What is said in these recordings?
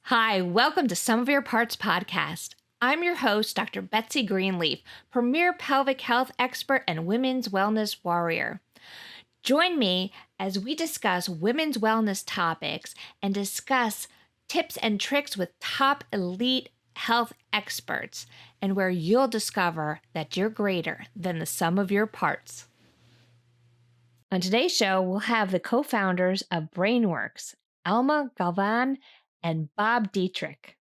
Hi, welcome to Some of Your Parts podcast. I'm your host, Dr. Betsy Greenleaf, premier pelvic health expert and women's wellness warrior. Join me as we discuss women's wellness topics and discuss tips and tricks with top elite health experts, and where you'll discover that you're greater than the sum of your parts. On today's show, we'll have the co-founders of Brainworx, Alma, Galvan, and Bob Dietrich.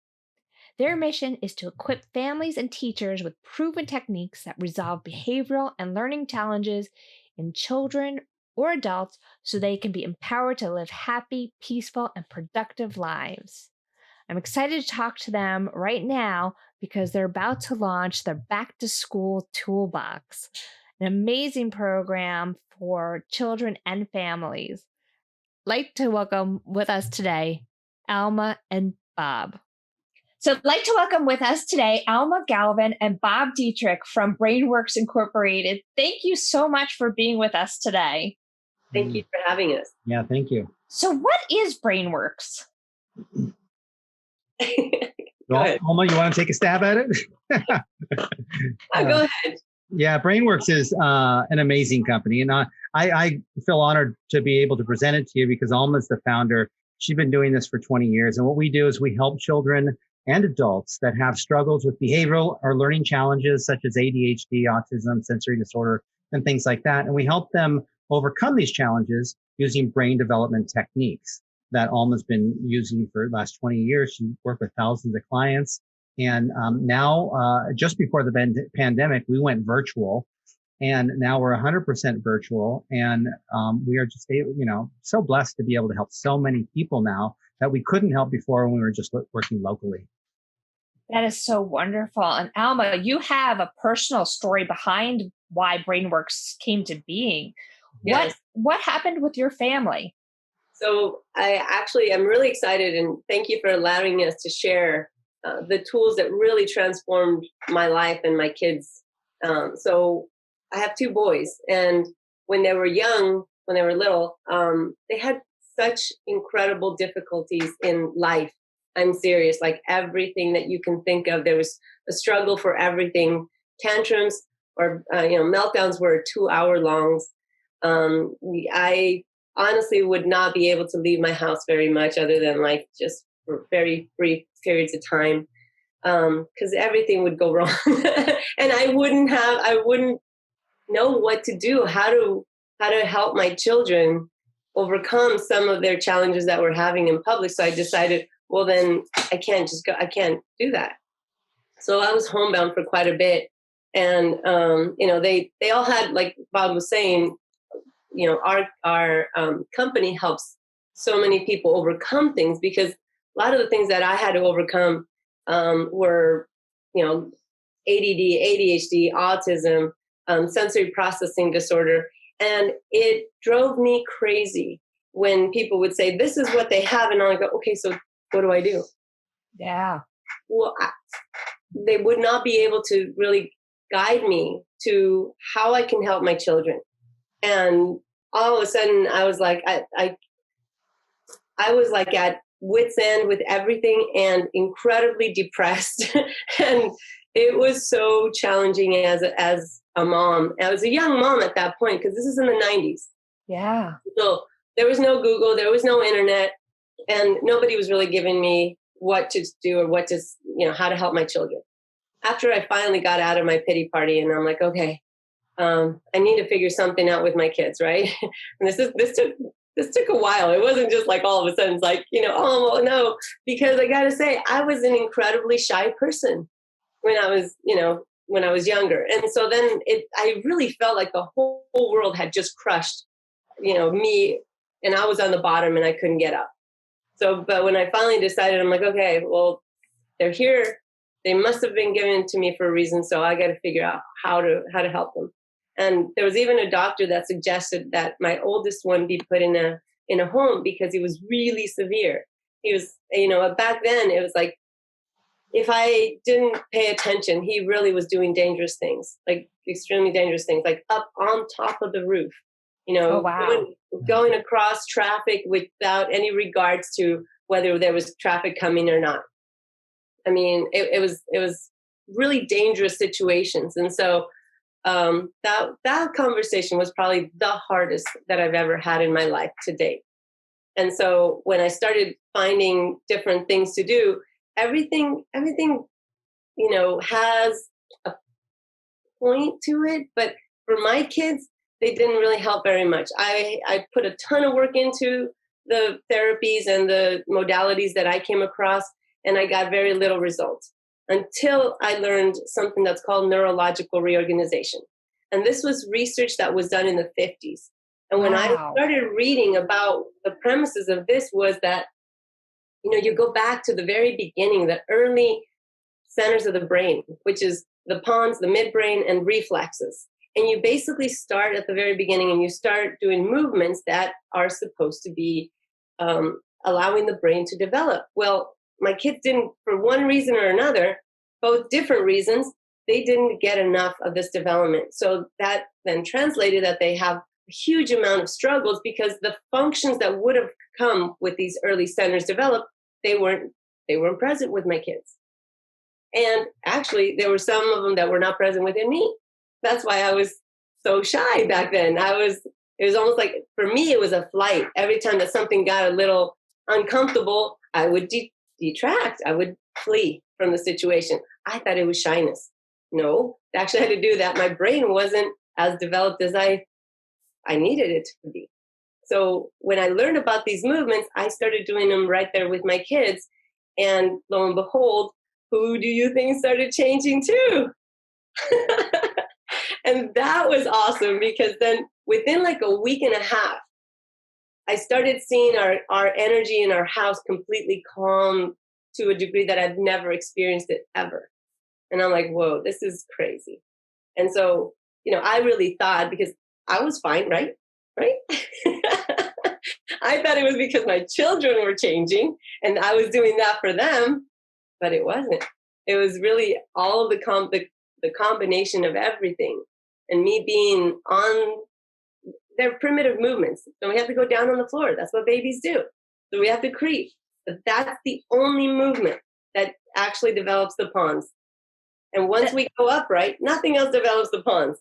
Their mission is to equip families and teachers with proven techniques that resolve behavioral and learning challenges in children or adults so they can be empowered to live happy, peaceful, and productive lives. I'm excited to talk to them right now because they're about to launch their back to school Toolbox, an amazing program for children and families. I'd like to welcome with us today Alma and Bob. So I'd like to welcome with us today Alma Galvan and Bob Dietrich from Brainworx Incorporated. Thank you so much for being with us today. Thank you for having us. Yeah, thank you. So what is Brainworx? Well, Alma, you want to take a stab at it? Go ahead. Yeah, Brainworx is an amazing company. And I feel honored to be able to present it to you because Alma's the founder. She's been doing this for 20 years. And what we do is we help children and adults that have struggles with behavioral or learning challenges such as ADHD, autism, sensory disorder, and things like that. And we help them overcome these challenges using brain development techniques that Alma's been using for the last 20 years. She worked with thousands of clients. And now, just before the pandemic, we went virtual. And now we're 100% virtual. And we are just, so blessed to be able to help so many people now that we couldn't help before when we were just working locally. That is so wonderful. And Alma, you have a personal story behind why Brainworx came to being. Yes. What happened with your family? So I'm really excited, and thank you for allowing us to share the tools that really transformed my life and my kids. So I have two boys, and when they were little, they had such incredible difficulties in life. I'm serious, like everything that you can think of. There was a struggle for everything. Tantrums or meltdowns were 2-hour longs. I honestly would not be able to leave my house very much, other than like just for very brief periods of time, because everything would go wrong, and I wouldn't know what to do, how to help my children overcome some of their challenges that we're having in public. So I decided, well, then I can't do that. So I was homebound for quite a bit. And, they all had, like Bob was saying, our company helps so many people overcome things, because a lot of the things that I had to overcome were, ADD, ADHD, autism, sensory processing disorder. And it drove me crazy when people would say, this is what they have. And I go, okay, so what do I do? Yeah. Well, they would not be able to really guide me to how I can help my children. And all of a sudden I was like, I was like at wit's end with everything and incredibly depressed. And it was so challenging as a mom. I was a young mom at that point, because this is in the 90s. Yeah. So there was no Google, there was no internet, and nobody was really giving me what to do or how to help my children. After I finally got out of my pity party, and I'm like, okay, I need to figure something out with my kids, right? And this took a while. It wasn't just like all of a sudden it's like, oh well, no, because I got to say, I was an incredibly shy person when I was younger. And so then I really felt like the whole world had just crushed, me, and I was on the bottom and I couldn't get up. So, but when I finally decided, I'm like, okay, well, they're here. They must have been given to me for a reason. So I got to figure out how to help them. And there was even a doctor that suggested that my oldest one be put in a home because he was really severe. He was, back then it was like, if I didn't pay attention, he really was doing dangerous things, like extremely dangerous things, like up on top of the roof. Oh, wow. Going across traffic without any regards to whether there was traffic coming or not. I mean, it was really dangerous situations. And so that conversation was probably the hardest that I've ever had in my life to date. And so when I started finding different things to do, everything, has a point to it. But for my kids, they didn't really help very much. I put a ton of work into the therapies and the modalities that I came across, and I got very little results until I learned something that's called neurological reorganization. And this was research that was done in the 50s. And when I started reading about the premises of this was that, you go back to the very beginning, the early centers of the brain, which is the pons, the midbrain, and reflexes. And you basically start at the very beginning and you start doing movements that are supposed to be allowing the brain to develop. Well, my kids didn't, for one reason or another, both different reasons, they didn't get enough of this development. So that then translated that they have a huge amount of struggles because the functions that would have come with these early centers developed, they weren't present with my kids. And actually, there were some of them that were not present within me. That's why I was so shy back then. It was almost like, for me, it was a flight. Every time that something got a little uncomfortable, I would detract. I would flee from the situation. I thought it was shyness. No, I actually had to do that. My brain wasn't as developed as I needed it to be. So when I learned about these movements, I started doing them right there with my kids. And lo and behold, who do you think started changing too? And that was awesome because then within like a week and a half, I started seeing our energy in our house completely calm to a degree that I've never experienced it ever. And I'm like, whoa, this is crazy. And so, I really thought, because I was fine, right? Right? I thought it was because my children were changing and I was doing that for them, but it wasn't. It was really all of the combination of everything and me being on their primitive movements. So we have to go down on the floor. That's what babies do. So we have to creep. But that's the only movement that actually develops the pons. And once we go upright, nothing else develops the pons.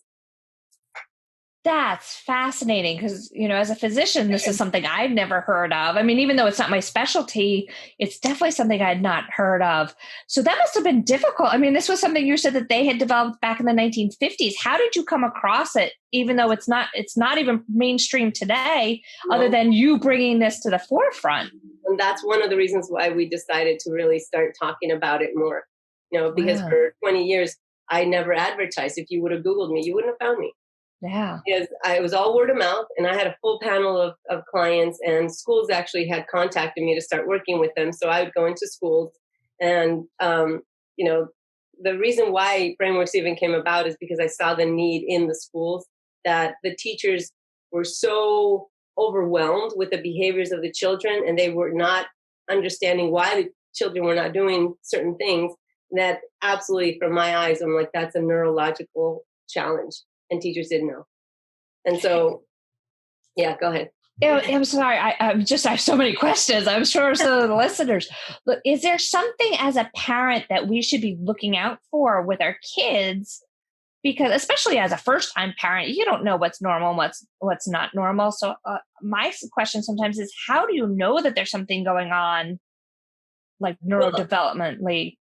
That's fascinating because, as a physician, this is something I'd never heard of. I mean, even though it's not my specialty, it's definitely something I'd not heard of. So that must have been difficult. I mean, this was something you said that they had developed back in the 1950s. How did you come across it, even though it's not even mainstream today, other than you bringing this to the forefront? And that's one of the reasons why we decided to really start talking about it more, because for 20 years, I never advertised. If you would have Googled me, you wouldn't have found me. Yeah. Because it was all word of mouth, and I had a full panel of clients, and schools actually had contacted me to start working with them. So I would go into schools, and the reason why Brainworx even came about is because I saw the need in the schools, that the teachers were so overwhelmed with the behaviors of the children, and they were not understanding why the children were not doing certain things. That absolutely, from my eyes, I'm like, that's a neurological challenge. And teachers didn't know. And so, yeah, go ahead. I'm sorry. I have so many questions. I'm sure some of the listeners. Look, is there something as a parent that we should be looking out for with our kids? Because especially as a first-time parent, you don't know what's normal and what's not normal. So my question sometimes is, how do you know that there's something going on, like neurodevelopmentally?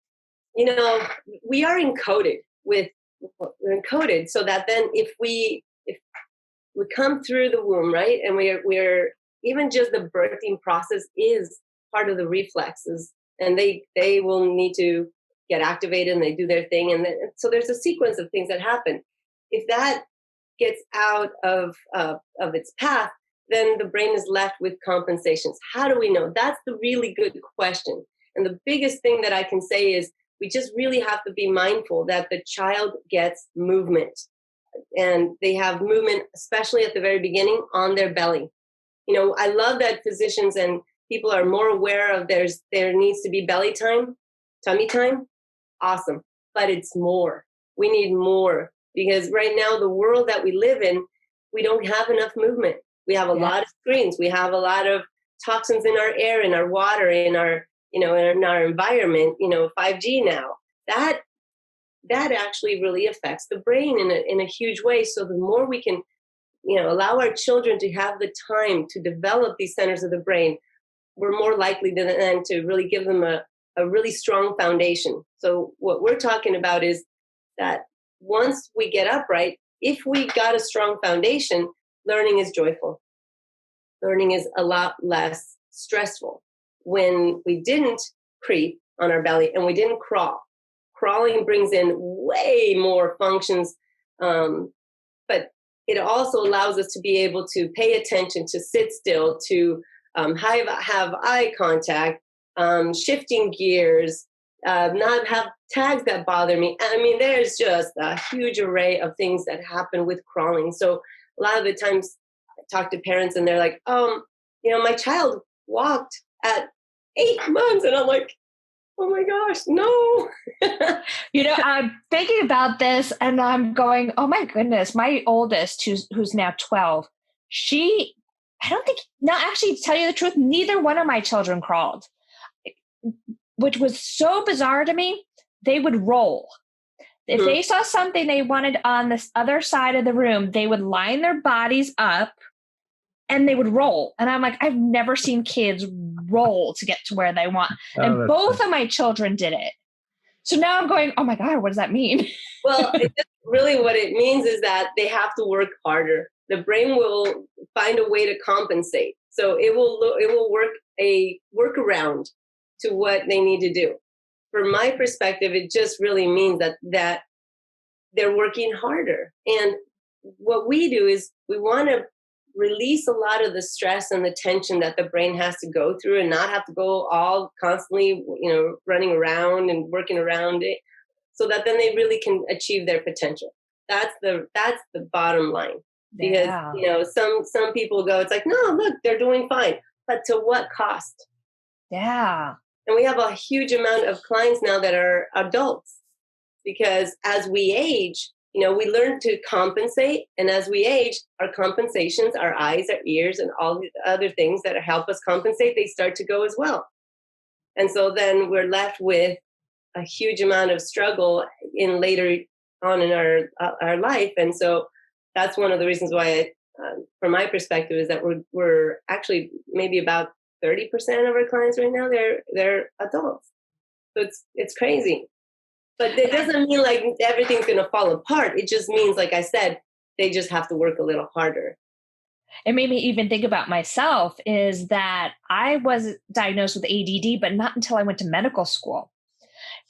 We are encoded we're encoded so that then if we come through the womb, right, and we're even just the birthing process is part of the reflexes, and they will need to get activated and they do their thing, and then, so there's a sequence of things that happen. If that gets out of its path, then the brain is left with compensations. How do we know? That's the really good question. And the biggest thing that I can say is we just really have to be mindful that the child gets movement, and they have movement, especially at the very beginning, on their belly. I love that physicians and people are more aware of there needs to be belly time, tummy time. Awesome. But it's more. We need more, because right now, the world that we live in, we don't have enough movement. We have a lot of screens. We have a lot of toxins in our air, in our water, in our, in our environment, 5G now. That actually really affects the brain in a huge way. So the more we can, allow our children to have the time to develop these centers of the brain, we're more likely than to really give them a really strong foundation. So what we're talking about is that once we get upright, if we got a strong foundation, learning is joyful. Learning is a lot less stressful. When we didn't creep on our belly and we didn't crawl, crawling brings in way more functions, but it also allows us to be able to pay attention, to sit still, to have eye contact, shifting gears, not have tags that bother me. I mean, there's just a huge array of things that happen with crawling. So a lot of the times I talk to parents and they're like, my child walked at 8 months. And I'm like, oh my gosh, no. I'm thinking about this and I'm going, oh my goodness, my oldest, who's now 12, actually, to tell you the truth, neither one of my children crawled, which was so bizarre to me. They would roll. If they saw something they wanted on this other side of the room, they would line their bodies up and they would roll. And I'm like, I've never seen kids roll to get to where they want. And both of my children did it. So now I'm going, oh my God, what does that mean? Well, really what it means is that they have to work harder. The brain will find a way to compensate. So it will work a workaround to what they need to do. From my perspective, it just really means that they're working harder. And what we do is we want to release a lot of the stress and the tension that the brain has to go through and not have to go all constantly, running around and working around it, so that then they really can achieve their potential. That's the bottom line. Because, some people go, it's like, no, look, they're doing fine. But to what cost? Yeah. And we have a huge amount of clients now that are adults, because as we age, we learn to compensate. And as we age, our compensations, our eyes, our ears, and all the other things that help us compensate, they start to go as well. And so then we're left with a huge amount of struggle in later on in our life. And so that's one of the reasons why, from my perspective, is that we're actually maybe about 30% of our clients right now, they're adults. So it's crazy. But it doesn't mean like everything's going to fall apart. It just means, like I said, they just have to work a little harder. It made me even think about myself is that I was diagnosed with ADD, but not until I went to medical school.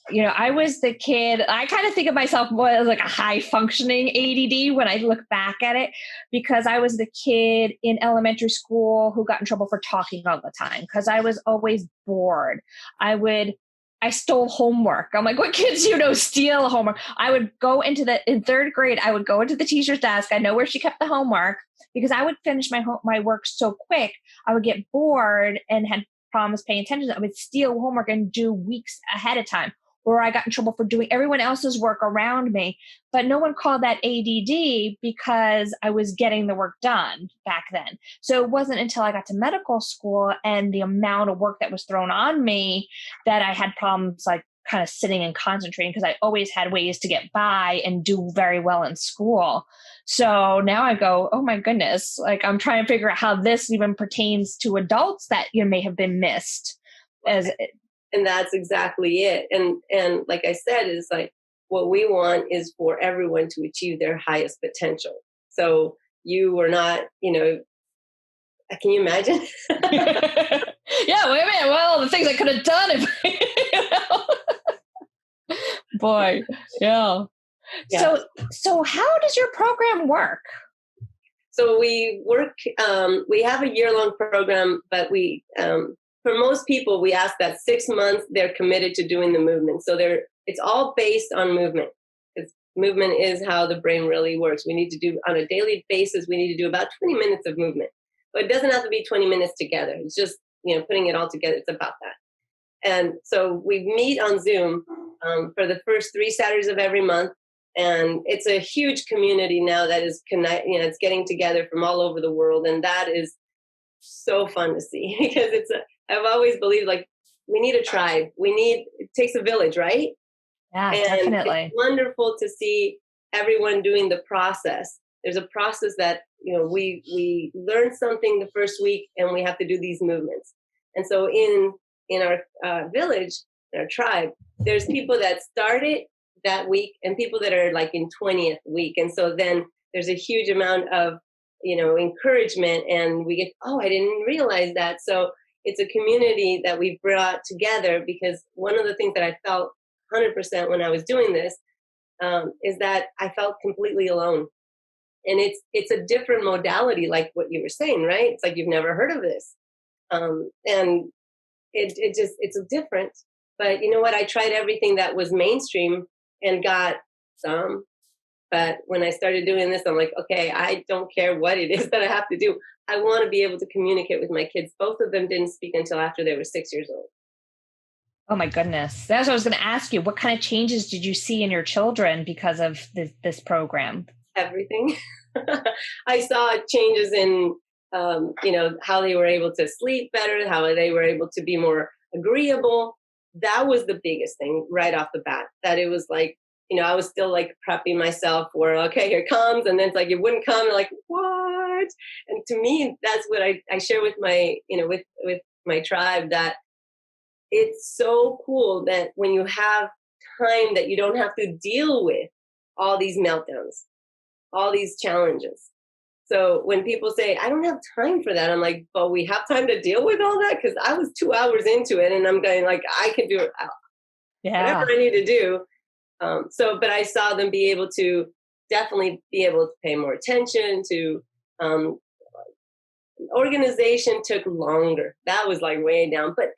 I was the kid, I kind of think of myself more as like a high functioning ADD when I look back at it, because I was the kid in elementary school who got in trouble for talking all the time because I was always bored. I stole homework. I'm like, what kids steal homework? I would go in third grade, I would go into the teacher's desk. I know where she kept the homework because I would finish my work so quick. I would get bored and had problems paying attention. I would steal homework and do weeks ahead of time. Or I got in trouble for doing everyone else's work around me. But no one called that ADD because I was getting the work done back then. So it wasn't until I got to medical school and the amount of work that was thrown on me that I had problems like kind of sitting and concentrating, because I always had ways to get by and do very well in school. So now I go, oh my goodness, like I'm trying to figure out how this even pertains to adults that may have been missed. And that's exactly it. And like I said, is like what we want is for everyone to achieve their highest potential. So you are not, can you imagine? Yeah, wait a minute. Well, the things I could have done if, boy, yeah. So how does your program work? So we work, we have a year-long program, but we, for most people, we ask that 6 months they're committed to doing the movement. So it's all based on movement. Because movement is how the brain really works. We need to do, on a daily basis, we need to do about 20 minutes of movement. But it doesn't have to be 20 minutes together. It's just, putting it all together. It's about that. And so we meet on Zoom for the first 3 Saturdays of every month. And it's a huge community now that is it's getting together from all over the world. And that is so fun to see because I've always believed like we need a tribe. It takes a village, right? Yeah, And definitely. it's wonderful to see everyone doing the process. There's a process that, we learn something the first week and we have to do these movements. And so in our village, our tribe, there's people that started that week and people that are like in 20th week. And so then there's a huge amount of, encouragement, and we get, oh, I didn't realize that. So it's a community that we brought together, because one of the things that I felt 100% when I was doing this is that I felt completely alone. And it's a different modality, like what you were saying, right? It's like you've never heard of this. And it's different. But you know what? I tried everything that was mainstream and got some. But when I started doing this, I'm like, okay, I don't care what it is that I have to do. I want to be able to communicate with my kids. Both of them didn't speak until after they were 6 years old. Oh my goodness. That's what I was going to ask you. What kind of changes did you see in your children because of this program? Everything. I saw changes in, how they were able to sleep better, how they were able to be more agreeable. That was the biggest thing right off the bat, that it was like, I was still like prepping myself for, okay, here it comes. And then it's like, it wouldn't come. And like, what? And to me, that's what I share with my, with my tribe, that it's so cool that when you have time that you don't have to deal with all these meltdowns, all these challenges. So when people say, I don't have time for that, I'm like, but we have time to deal with all that? Because I was 2 hours into it and I'm going like, I can do it. Whatever I need to do. But I saw them be able to definitely be able to pay more attention to, organization took longer. That was like way down. But,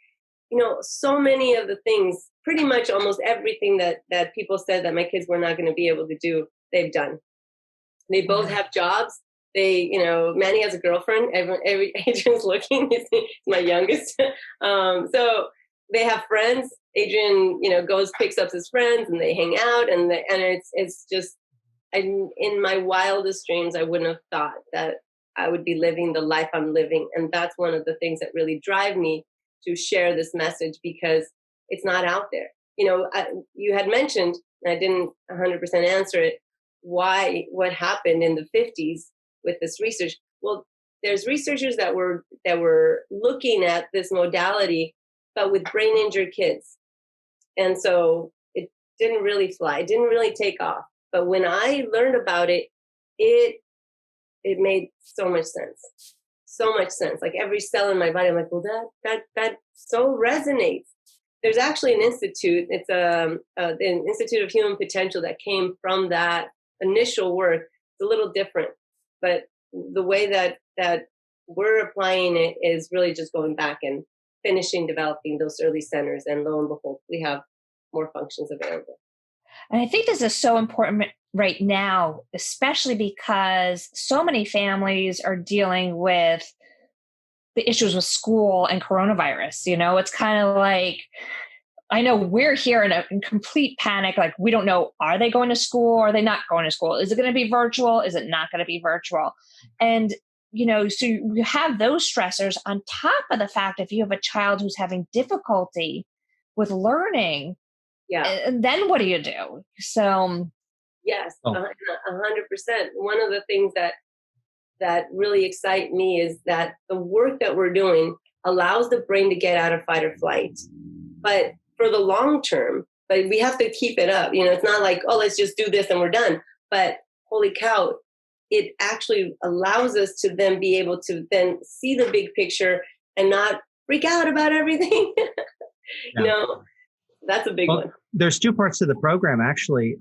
so many of the things, pretty much almost everything that people said that my kids were not going to be able to do, they've done. They both have jobs. They, Manny has a girlfriend. Every Adrian's looking. He's my youngest. So they have friends. Adrian, goes, picks up his friends, and they hang out, and it's just, in my wildest dreams, I wouldn't have thought that I would be living the life I'm living. And that's one of the things that really drive me to share this message, because it's not out there. You had mentioned, and I didn't 100% answer it, what happened in the 50s with this research. Well, there's researchers that were looking at this modality, but with brain injured kids. And so it didn't really fly. It didn't really take off. But when I learned about it, it made so much sense. So much sense. Like every cell in my body, I'm like, well, that so resonates. There's actually an institute. It's an Institute of Human Potential that came from that initial work. It's a little different, but the way that we're applying it is really just going back and finishing developing those early centers, and lo and behold, we have more functions available. And I think this is so important right now, especially because so many families are dealing with the issues with school and coronavirus. It's kind of like, I know we're here in complete panic. Like, we don't know, are they going to school? Are they not going to school? Is it going to be virtual? Is it not going to be virtual? And, so you have those stressors on top of the fact, if you have a child who's having difficulty with learning, and then what do you do? So. Yes, 100%. One of the things that really excite me is that the work that we're doing allows the brain to get out of fight or flight. But for the long term, but we have to keep it up. It's not like, oh, let's just do this and we're done. But holy cow, it actually allows us to then be able to then see the big picture and not freak out about everything. That's a big one. There's 2 parts to the program, actually.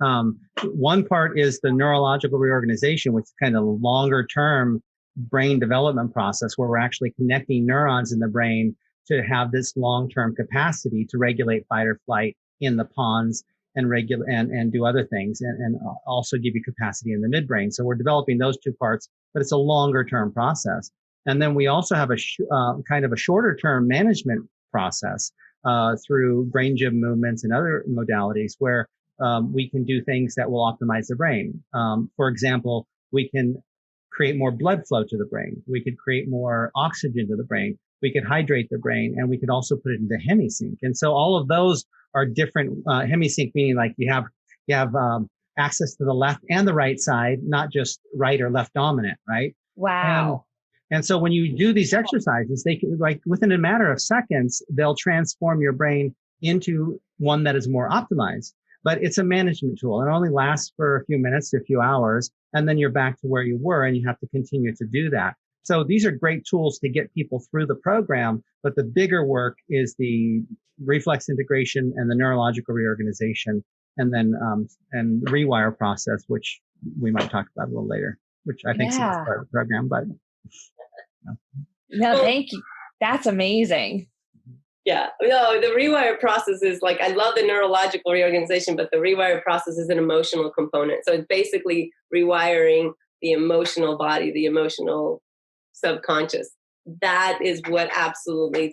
One part is the neurological reorganization, which is kind of a longer term brain development process where we're actually connecting neurons in the brain to have this long-term capacity to regulate fight or flight in the pons and do other things, and also give you capacity in the midbrain. So we're developing those 2 parts, but it's a longer term process. And then we also have a kind of a shorter term management process through brain gym movements and other modalities, where we can do things that will optimize the brain. For example, we can create more blood flow to the brain. We could create more oxygen to the brain. We could hydrate the brain, and we could also put it into hemisync. And so all of those are different. Hemisync meaning like you have access to the left and the right side, not just right or left dominant, right? Wow. And so when you do these exercises, they can, like within a matter of seconds, they'll transform your brain into one that is more optimized. But it's a management tool. It only lasts for a few minutes to a few hours, and then you're back to where you were, and you have to continue to do that. So these are great tools to get people through the program, but the bigger work is the reflex integration and the neurological reorganization, and then and the rewire process, which we might talk about a little later, which I think is part of the program. But no, thank you. That's amazing. Yeah, no, the rewire process is like, I love the neurological reorganization, but the rewire process is an emotional component. So it's basically rewiring the emotional body, the emotional subconscious. That is what absolutely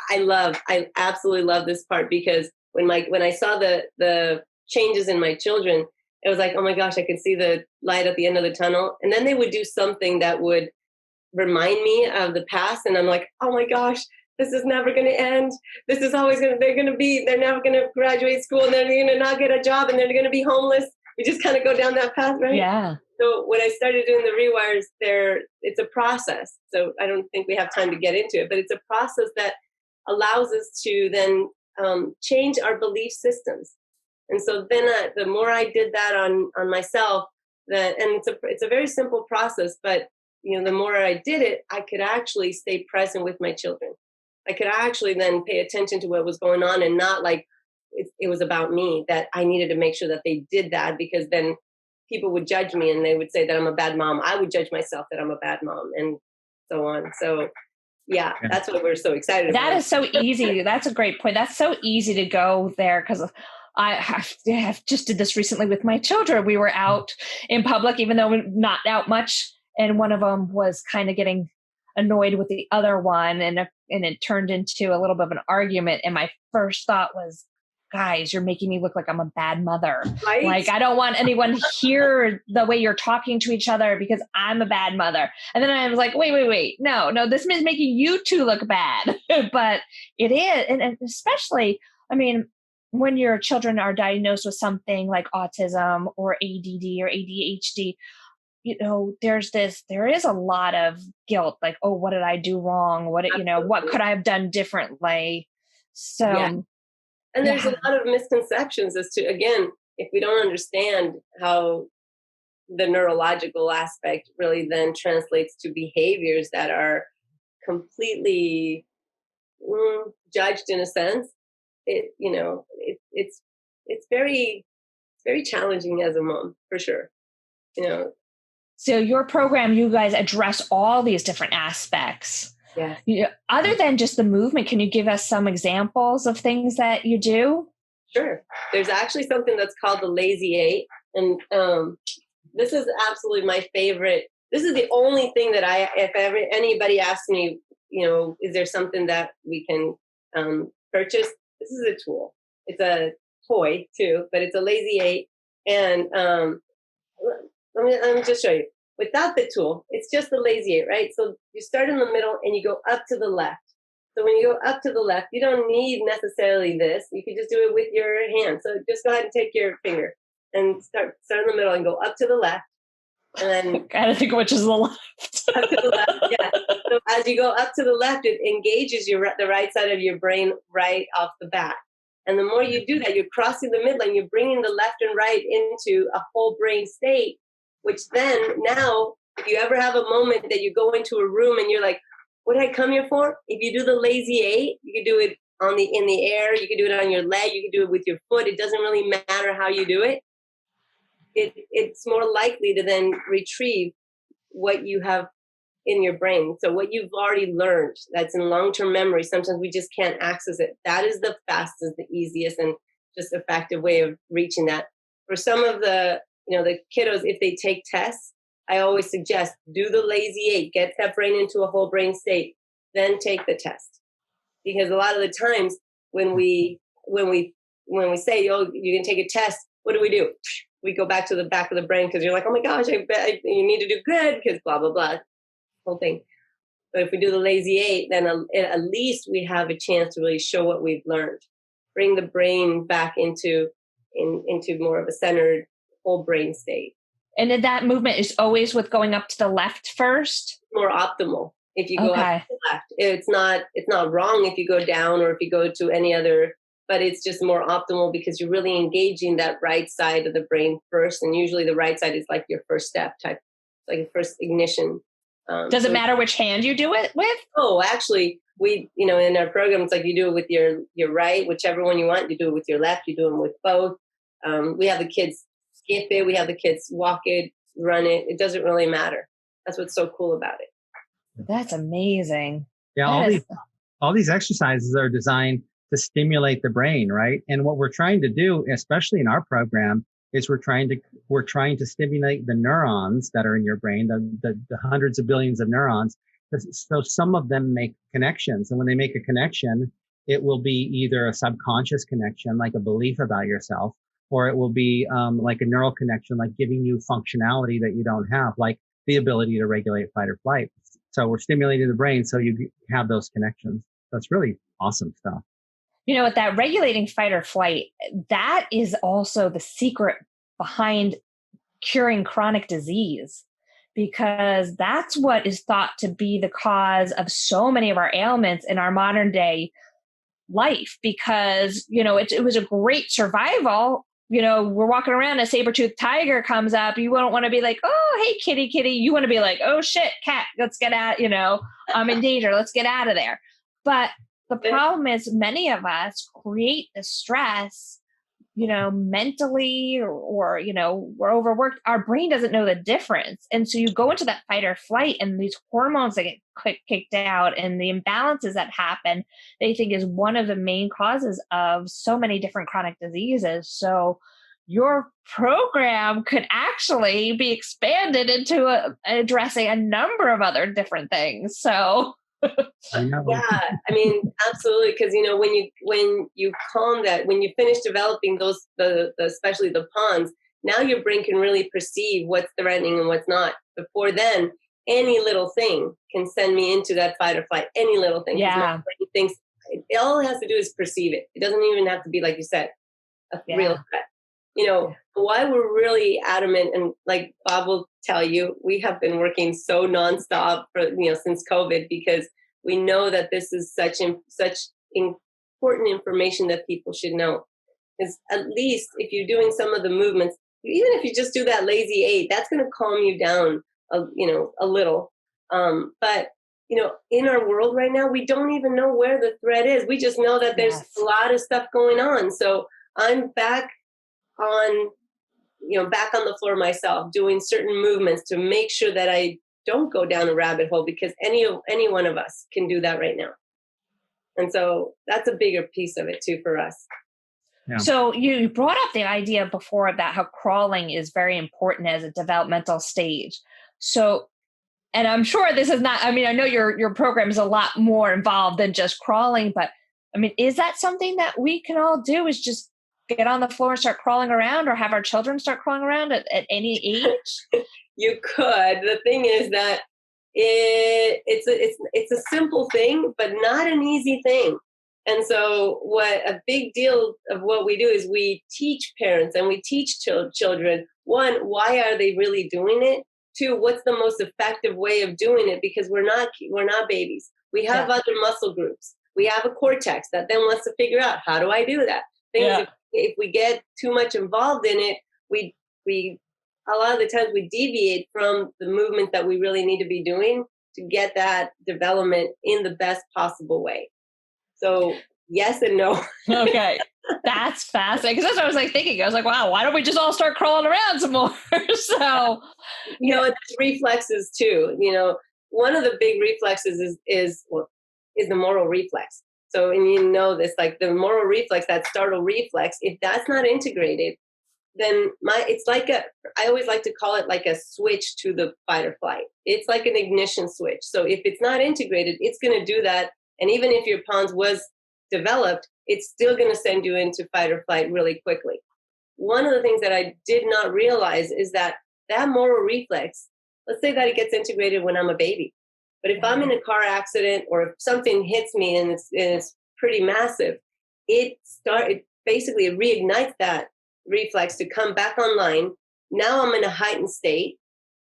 I absolutely love this part, because when I saw the changes in my children, it was like, oh my gosh, I could see the light at the end of the tunnel. And then they would do something that would remind me of the past. And I'm like, oh my gosh, this is never going to end. This is always they're never going to graduate school, and they're going to not get a job, and they're going to be homeless. We just kind of go down that path, right? Yeah. So when I started doing the rewires it's a process. So I don't think we have time to get into it, but it's a process that allows us to then change our belief systems. And so then the more I did that on myself, and it's a very simple process, but the more I did it, I could actually stay present with my children. I could actually then pay attention to what was going on, and not like it was about me, that I needed to make sure that they did that, because then people would judge me and they would say that I'm a bad mom. I would judge myself that I'm a bad mom, and so on. So yeah, that's what we're so excited about. That is so easy. That's a great point. That's so easy to go there, because I have just did this recently with my children. We were out in public, even though we're not out much, and one of them was kind of getting annoyed with the other one, and it turned into a little bit of an argument. And my first thought was, guys, you're making me look like I'm a bad mother. Right? Like, I don't want anyone to hear the way you're talking to each other, because I'm a bad mother. And then I was like, wait. No, this is making you two look bad. But it is. And especially, I mean, when your children are diagnosed with something like autism or ADD or ADHD, there is a lot of guilt, like, oh, what did I do wrong? What could I have done differently? So, and there's a lot of misconceptions as to, again, if we don't understand how the neurological aspect really then translates to behaviors that are completely judged in a sense, it's very challenging as a mom, for sure. So your program, you guys address all these different aspects. Yeah. Other than just the movement, can you give us some examples of things that you do? Sure. There's actually something that's called the Lazy 8. And this is absolutely my favorite. This is the only thing that if ever anybody asks me, is there something that we can purchase? This is a tool. It's a toy too, but it's a Lazy 8. And let me just show you. Without the tool, it's just the Lazy 8, right? So you start in the middle and you go up to the left. So when you go up to the left, you don't need necessarily this. You can just do it with your hand. So just go ahead and take your finger and start in the middle and go up to the left. And then I gotta think which is the left. Up to the left, yeah. So as you go up to the left, it engages the right side of your brain right off the bat. And the more you do that, you're crossing the midline, you're bringing the left and right into a whole brain state, which then now, if you ever have a moment that you go into a room and you're like, what did I come here for? If you do the Lazy 8, you can do it in the air, you can do it on your leg, you can do it with your foot. It doesn't really matter how you do it. It's more likely to then retrieve what you have in your brain. So what you've already learned, that's in long-term memory, sometimes we just can't access it. That is the fastest, the easiest, and just effective way of reaching that. For some of the kiddos, if they take tests, I always suggest do the Lazy 8, get that brain into a whole brain state, then take the test. Because a lot of the times when we when we say, oh, you can take a test, what do? We go back to the back of the brain because you're like, oh my gosh, I bet you need to do good because blah, blah, blah, whole thing. But if we do the lazy 8, then at least we have a chance to really show what we've learned, bring the brain back into more of a centered whole brain state. And then that movement is always with going up to the left first? More optimal if you go up to the left. It's not wrong if you go down or if you go to any other, but it's just more optimal because you're really engaging that right side of the brain first. And usually the right side is like your first step type, like a first ignition. Does it matter which hand you do it with? Oh, actually, we, in our program, it's like you do it with your right, whichever one you want. You do it with your left. You do them with both. We have the kids skip it. We have the kids walk it, run it. It doesn't really matter. That's what's so cool about it. That's amazing. Yeah, all these exercises are designed to stimulate the brain, right? And what we're trying to do, especially in our program, is we're trying to stimulate the neurons that are in your brain, the hundreds of billions of neurons. So some of them make connections, and when they make a connection, it will be either a subconscious connection, like a belief about yourself, or it will be like a neural connection, like giving you functionality that you don't have, like the ability to regulate fight or flight. So we're stimulating the brain so you have those connections. That's really awesome stuff. With that regulating fight or flight, that is also the secret behind curing chronic disease, because that's what is thought to be the cause of so many of our ailments in our modern day life, because, it was a great survival. We're walking around, a saber-toothed tiger comes up. You don't want to be like, oh, hey, kitty. You want to be like, oh, shit, cat, let's get out, I'm in danger. Let's get out of there. But the problem is many of us create the stress, mentally or, we're overworked. Our brain doesn't know the difference. And so you go into that fight or flight, and these hormones that get kicked out and the imbalances that happen, they think is one of the main causes of so many different chronic diseases. So your program could actually be expanded into addressing a number of other different things. So yeah, absolutely. Because when you calm that, when you finish developing those, especially the pawns, now your brain can really perceive what's threatening and what's not. Before then, any little thing can send me into that fight or flight. Any little thing. Yeah. My brain thinks all it has to do is perceive it. It doesn't even have to be, like you said, a real threat. Why we're really adamant, and like Bob will tell you, we have been working so nonstop for since COVID, because we know that this is such important information that people should know. Because at least if you're doing some of the movements, even if you just do that lazy 8, that's going to calm you down, a little. But in our world right now, we don't even know where the threat is. We just know that there's a lot of stuff going on. So I'm back on the floor myself, doing certain movements to make sure that I don't go down a rabbit hole, because any one of us can do that right now. And so that's a bigger piece of it too for us. Yeah. So you brought up the idea before that how crawling is very important as a developmental stage. So, and I'm sure this is not, I know your program is a lot more involved than just crawling, but is that something that we can all do, is just get on the floor and start crawling around, or have our children start crawling around at any age? You could. The thing is that it's a simple thing, but not an easy thing. And so what a big deal of what we do is we teach parents and we teach children, one, why are they really doing it? Two, what's the most effective way of doing it? Because we're not babies. We have other muscle groups. We have a cortex that then wants to figure out, how do I do that? If we get too much involved in it, we a lot of the times we deviate from the movement that we really need to be doing to get that development in the best possible way. So yes and no. Okay. That's fascinating. Because that's what I was thinking. I was like, wow, why don't we just all start crawling around some more? So, there's reflexes too. One of the big reflexes is the moral reflex. So, and this, like the moral reflex, that startle reflex, if that's not integrated, then it's like I always like to call it like a switch to the fight or flight. It's like an ignition switch. So if it's not integrated, it's going to do that. And even if your pons was developed, it's still going to send you into fight or flight really quickly. One of the things that I did not realize is that moral reflex, let's say that it gets integrated when I'm a baby. But if I'm in a car accident or if something hits me and it's pretty massive, it basically reignites that reflex to come back online. Now I'm in a heightened state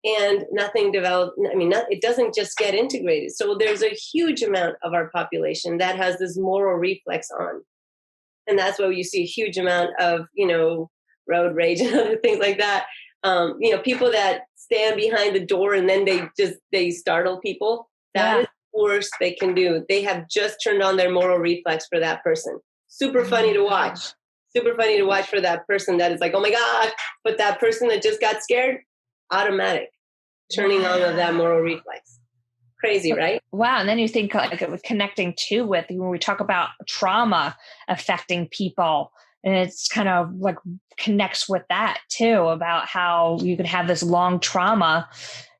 and nothing developed. I mean, it doesn't just get integrated. So there's a huge amount of our population that has this moral reflex on. And that's why you see a huge amount of, road rage and other things like that. People that stand behind the door and then they startle people. That is the worst they can do. They have just turned on their moral reflex for that person. Super funny to watch. Super funny to watch for that person that is like, oh my God. But that person that just got scared, automatic turning on of that moral reflex. Crazy, right? Wow. And then you think like with connecting too with when we talk about trauma affecting people, and it's kind of like connects with that too, about how you could have this long trauma,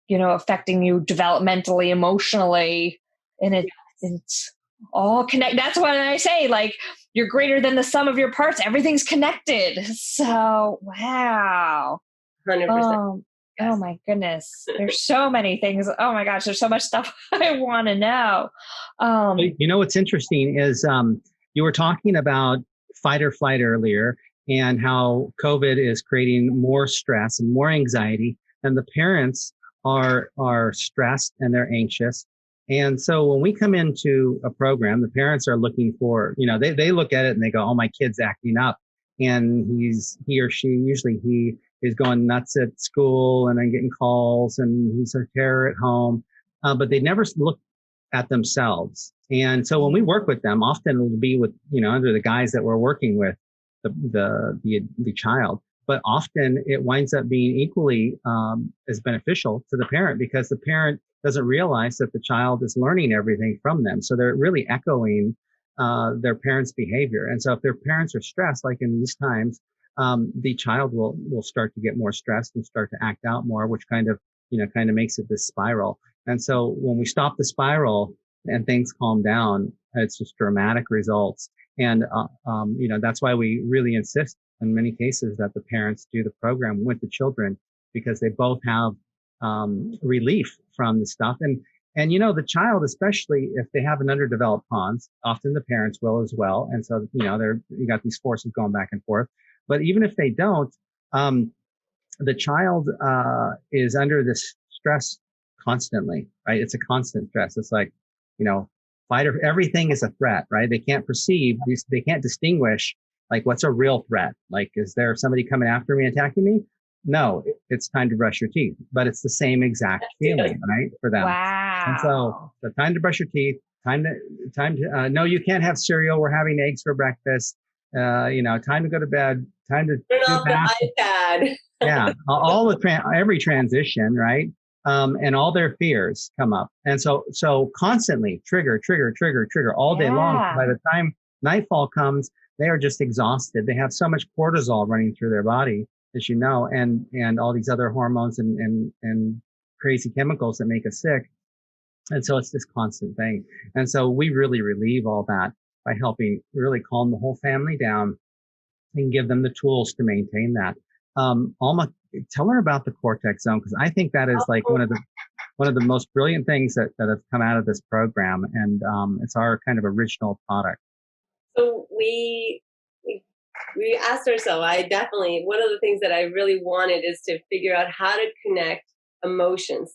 affecting you developmentally, emotionally, and it's all connected. That's what I say, like you're greater than the sum of your parts. Everything's connected. So, wow. 100%. Oh my goodness. There's so many things. Oh my gosh. There's so much stuff I want to know. What's interesting is you were talking about fight or flight earlier and how COVID is creating more stress and more anxiety, and the parents are stressed and they're anxious. And so when we come into a program, the parents are looking for, they look at it and they go, oh, my kid's acting up. And he or she is going nuts at school and then getting calls and he's a terror at home. But they never look at themselves. And so when we work with them, often it'll be with, under the guys that we're working with, the child. But often it winds up being equally as beneficial to the parent, because the parent doesn't realize that the child is learning everything from them. So they're really echoing their parents' behavior. And so if their parents are stressed, like in these times, the child will start to get more stressed and start to act out more, which kind of makes it this spiral. And so when we stop the spiral and things calm down, it's just dramatic results. And, that's why we really insist in many cases that the parents do the program with the children, because they both have relief from the stuff. And the child, especially if they have an underdeveloped pons, often the parents will as well. And so, you got these forces going back and forth. But even if they don't, the child is under this stress constantly, right? It's a constant stress. It's like, fight or everything is a threat, right? They can't they can't distinguish like what's a real threat. Like, is there somebody coming after me, attacking me? No, it's time to brush your teeth, but it's the same exact feeling, right? For them. Wow. And so time to brush your teeth, time to, no, you can't have cereal. We're having eggs for breakfast. Time to go to bed, time to turn off the iPad. Yeah. Every transition, right? And all their fears come up. And so constantly trigger all day long. By the time nightfall comes, they are just exhausted. They have so much cortisol running through their body, as you know, and all these other hormones and crazy chemicals that make us sick. And so it's this constant thing. And so we really relieve all that by helping really calm the whole family down and give them the tools to maintain that. Alma, tell her about the cortex zone, because I think that is like one of the most brilliant things that have come out of this program, and it's our kind of original product. So we asked ourselves, one of the things that I really wanted is to figure out how to connect emotions,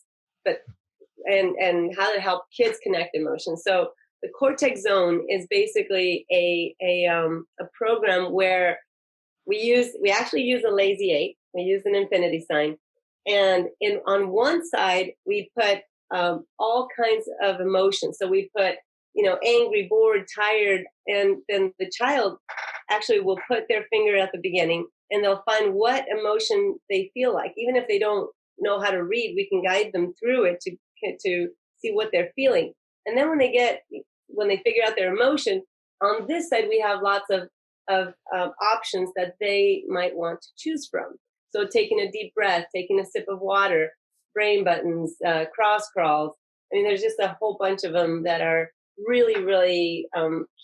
and how to help kids connect emotions. So the cortex zone is basically a program where we actually use a lazy 8. We use an infinity sign. And on one side, we put all kinds of emotions. So we put, angry, bored, tired, and then the child actually will put their finger at the beginning and they'll find what emotion they feel like. Even if they don't know how to read, we can guide them through it to see what they're feeling. And then when they figure out their emotion, on this side, we have lots of options that they might want to choose from. So taking a deep breath, taking a sip of water, brain buttons, cross crawls. I mean, there's just a whole bunch of them that are really, really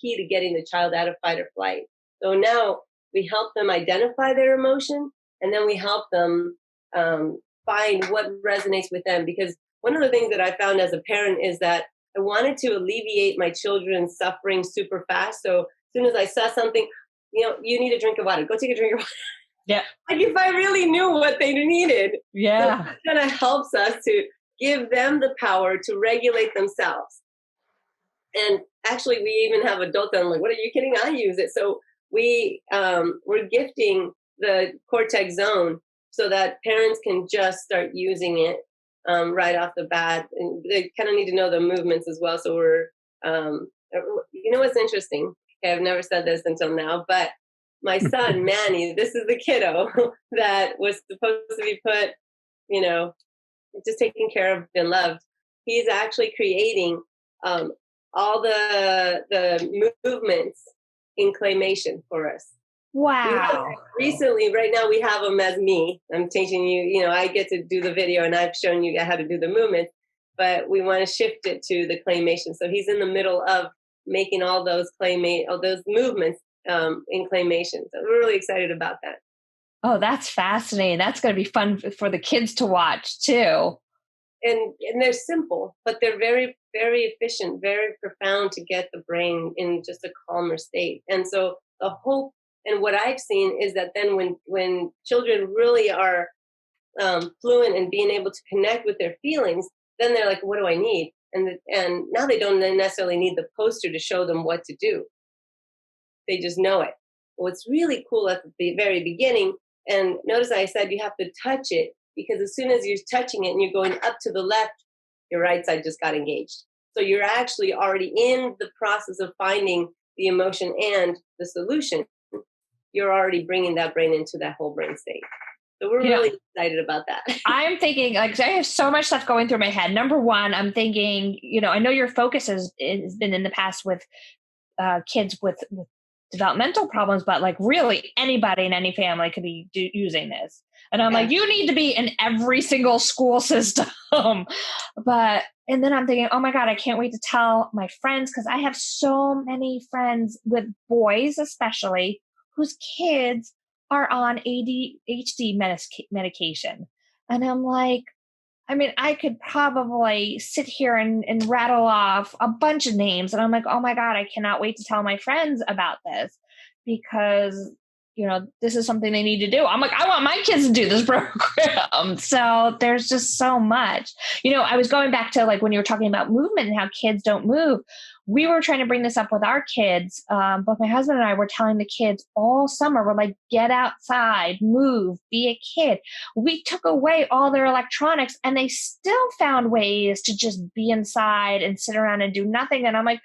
key to getting the child out of fight or flight. So now we help them identify their emotion, and then we help them find what resonates with them. Because one of the things that I found as a parent is that I wanted to alleviate my children's suffering super fast. So as soon as I saw something, you need a drink of water, go take a drink of water. Yeah. Like if I really knew what they needed. Yeah. So that kind of helps us to give them the power to regulate themselves. And actually, we even have adults that I'm like, what are you kidding? I use it. So we're gifting the cortex zone so that parents can just start using it right off the bat. And they kind of need to know the movements as well. So we're, what's interesting? Okay, I've never said this until now, but my son, Manny, this is the kiddo that was supposed to be put, just taken care of and loved. He's actually creating all the movements in claymation for us. Wow. Recently, right now we have them as me. I'm teaching you, I get to do the video and I've shown you how to do the movements, but we want to shift it to the claymation. So he's in the middle of making all those movements in claymation. So we're really excited about that. Oh, that's fascinating. That's going to be fun for the kids to watch too. And they're simple, but they're very, very efficient, very profound to get the brain in just a calmer state. And so the hope and what I've seen is that then when children really are fluent in being able to connect with their feelings, then they're like, what do I need? And now they don't necessarily need the poster to show them what to do. They just know it. What's really cool at the very beginning, and notice I said you have to touch it, because as soon as you're touching it and you're going up to the left, your right side just got engaged. So you're actually already in the process of finding the emotion and the solution. You're already bringing that brain into that whole brain state. So we're really excited about that. I'm thinking, I have so much stuff going through my head. Number one, I'm thinking, I know your focus has been in the past with kids with developmental problems, but like really anybody in any family could be using this. And I'm like, you need to be in every single school system. And then I'm thinking, oh my God, I can't wait to tell my friends, because I have so many friends with boys, especially, whose kids are on ADHD medication. And I'm like, I could probably sit here and rattle off a bunch of names. And I'm like, oh my God, I cannot wait to tell my friends about this, because, this is something they need to do. I'm like, I want my kids to do this program. So there's just so much. I was going back to like when you were talking about movement and how kids don't move. We were trying to bring this up with our kids. Both my husband and I were telling the kids all summer, we're like, get outside, move, be a kid. We took away all their electronics and they still found ways to just be inside and sit around and do nothing. And I'm like,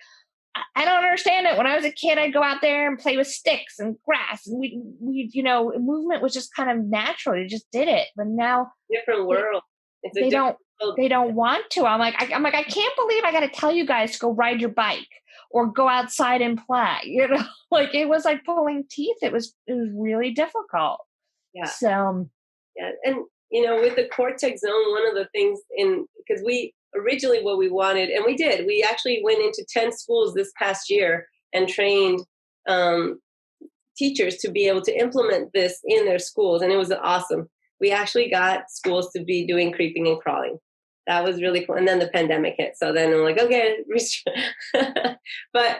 I don't understand it. When I was a kid, I'd go out there and play with sticks and grass. And we movement was just kind of natural. You just did it. But now different world. They don't want to. I'm like, I can't believe I got to tell you guys to go ride your bike or go outside and play. Like it was like pulling teeth. It was really difficult. Yeah. So yeah, and with the cortex zone, one of the things because we originally what we wanted, and we actually went into 10 schools this past year and trained teachers to be able to implement this in their schools, and it was awesome. We actually got schools to be doing creeping and crawling. That was really cool. And then the pandemic hit. So then I'm like, okay. But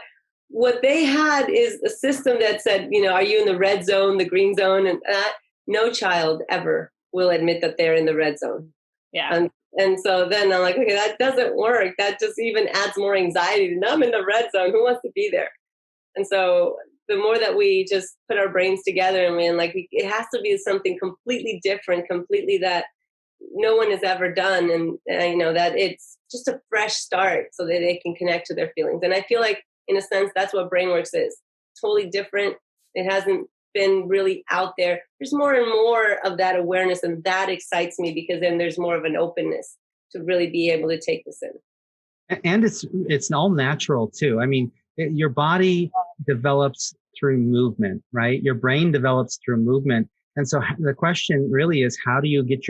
what they had is a system that said, are you in the red zone, the green zone? And no child ever will admit that they're in the red zone. Yeah. And so then I'm like, okay, that doesn't work. That just even adds more anxiety. Now I'm in the red zone. Who wants to be there? And so the more that we just put our brains together and it has to be something completely different, completely that no one has ever done. And that it's just a fresh start so that they can connect to their feelings. And I feel like in a sense, that's what Brainworx is. Totally different. It hasn't been really out there. There's more and more of that awareness, and that excites me because then there's more of an openness to really be able to take this in. And it's all natural too. Your body develops through movement, right? Your brain develops through movement. And so the question really is, how do you ignite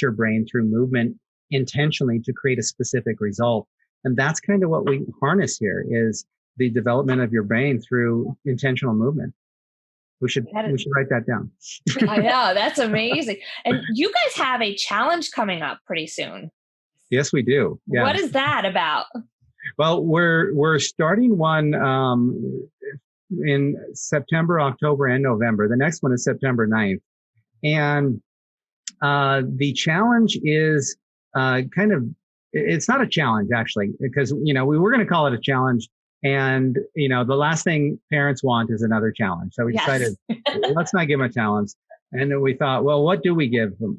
your brain through movement intentionally to create a specific result? And that's kind of what we harness here is the development of your brain through intentional movement. We should write that down. I know, that's amazing. And you guys have a challenge coming up pretty soon. Yes, we do. Yeah. What is that about? Well, we're starting one in September, October, and November. The next one is September 9th. And the challenge is it's not a challenge actually, because, we were going to call it a challenge. And, the last thing parents want is another challenge. So we decided, let's not give them a challenge. And then we thought, well, what do we give them?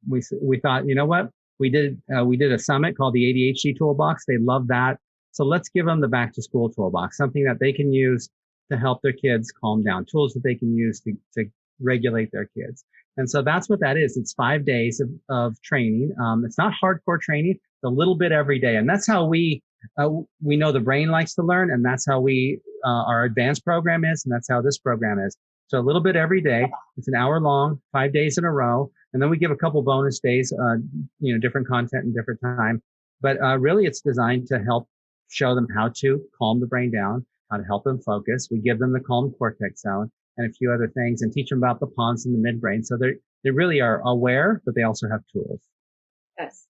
We thought, you know what? We did a summit called the ADHD Toolbox. They love that. So let's give them the back to school toolbox, something that they can use to help their kids calm down, tools that they can use to regulate their kids. And so that's what that is. It's 5 days of training. It's not hardcore training. It's a little bit every day. And that's how we know the brain likes to learn. And that's how our advanced program is. And that's how this program is. So a little bit every day. It's an hour long, 5 days in a row. And then we give a couple bonus days, different content and different time. But really it's designed to help show them how to calm the brain down, how to help them focus. We give them the calm cortex zone and a few other things and teach them about the pons and the midbrain. So they really are aware, but they also have tools. Yes.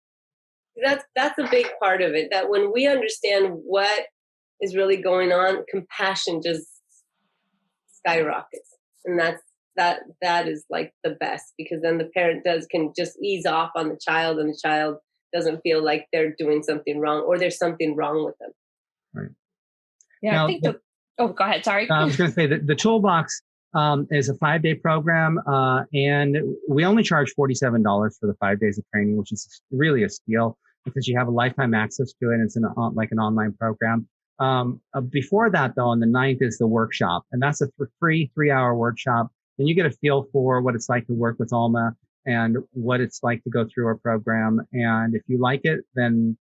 That's a big part of it, that when we understand what is really going on, compassion just skyrockets. And that is like the best, because then the parent can just ease off on the child, and the child doesn't feel like they're doing something wrong or there's something wrong with them. Right. Yeah, now, I think go ahead. Sorry. I was going to say that the Toolbox is a 5-day program, and we only charge $47 for the 5 days of training, which is really a steal because you have a lifetime access to it. And it's like an online program. Before that, though, on the 9th is the workshop, and that's a free 3-hour workshop. And you get a feel for what it's like to work with Alma and what it's like to go through our program. And if you like it, then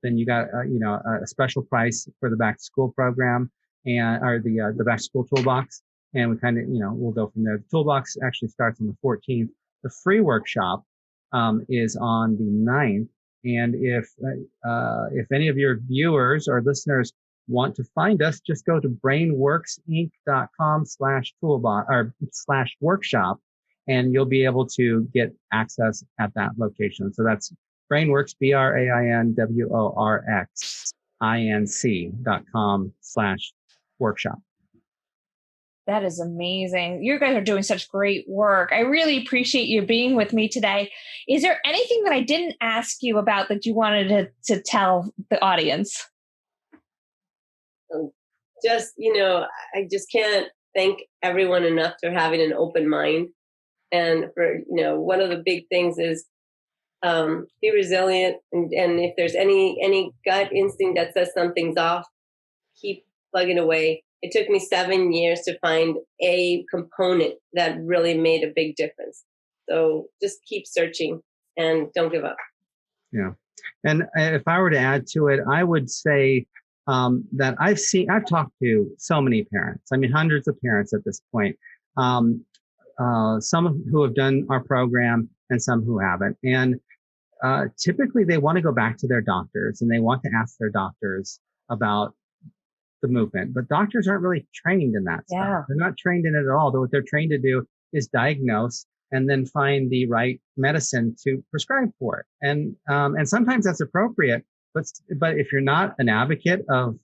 you got a special price for the back to school program or the back to school toolbox. And we kind of we'll go from there. The toolbox actually starts on the 14th. The free workshop is on the 9th. And if any of your viewers or listeners want to find us, just go to brainworxinc.com/toolbox or /workshop, and you'll be able to get access at that location. So that's Brainworx, BrainworxInc.com/workshop. That is amazing. You guys are doing such great work. I really appreciate you being with me today. Is there anything that I didn't ask you about that you wanted to tell the audience? Just, I just can't thank everyone enough for having an open mind. And for, one of the big things is be resilient. And if there's any gut instinct that says something's off, keep plugging away. It took me 7 years to find a component that really made a big difference. So just keep searching and don't give up. Yeah. And if I were to add to it, I would say that I've talked to so many parents. I mean, hundreds of parents at this point. Some who have done our program and some who haven't. And typically they want to go back to their doctors and they want to ask their doctors about the movement, but doctors aren't really trained in that stuff. They're not trained in it at all. What they're trained to do is diagnose and then find the right medicine to prescribe for it. And sometimes that's appropriate, but if you're not an advocate of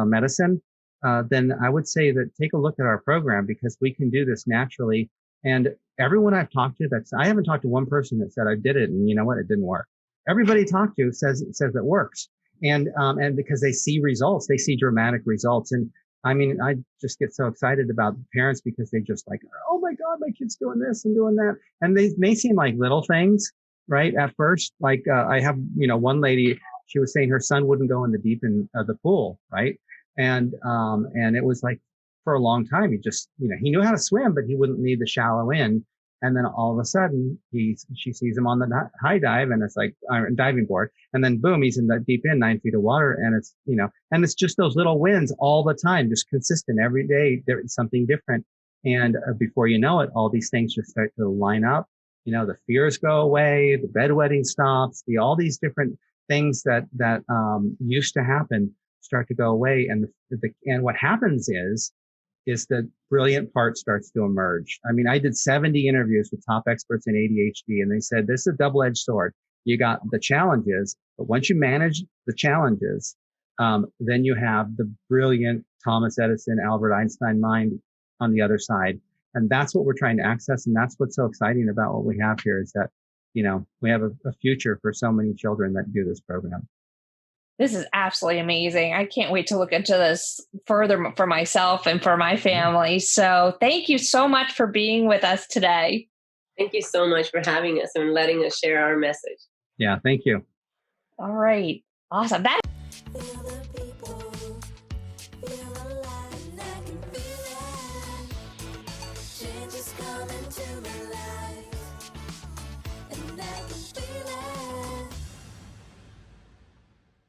medicine, then I would say that take a look at our program, because we can do this naturally. And everyone I've talked to I haven't talked to one person that said I did it and you know what, it didn't work. Everybody talked to says it works. And because they see results, they see dramatic results. And I mean, I just get so excited about the parents because they just like, oh my God, my kid's doing this and doing that. And they may seem like little things, right? At first, like, I have, one lady, she was saying her son wouldn't go in the deep end of the pool, right? And it was like for a long time, he just, he knew how to swim, but he wouldn't leave the shallow end. And then all of a sudden she sees him on the high dive and it's like diving board. And then boom, he's in the deep end, 9 feet of water. And it's, and it's just those little wins all the time, just consistent every day. There's something different. And before you know it, all these things just start to line up. The fears go away, the bedwetting stops, all these different things that used to happen start to go away. And what happens is that brilliant part starts to emerge. I mean, I did 70 interviews with top experts in ADHD, and they said, this is a double-edged sword. You got the challenges, but once you manage the challenges, then you have the brilliant Thomas Edison, Albert Einstein mind on the other side. And that's what we're trying to access. And that's what's so exciting about what we have here is that, we have a future for so many children that do this program. This is absolutely amazing. I can't wait to look into this further for myself and for my family. So thank you so much for being with us today. Thank you so much for having us and letting us share our message. Yeah, thank you. All right. Awesome.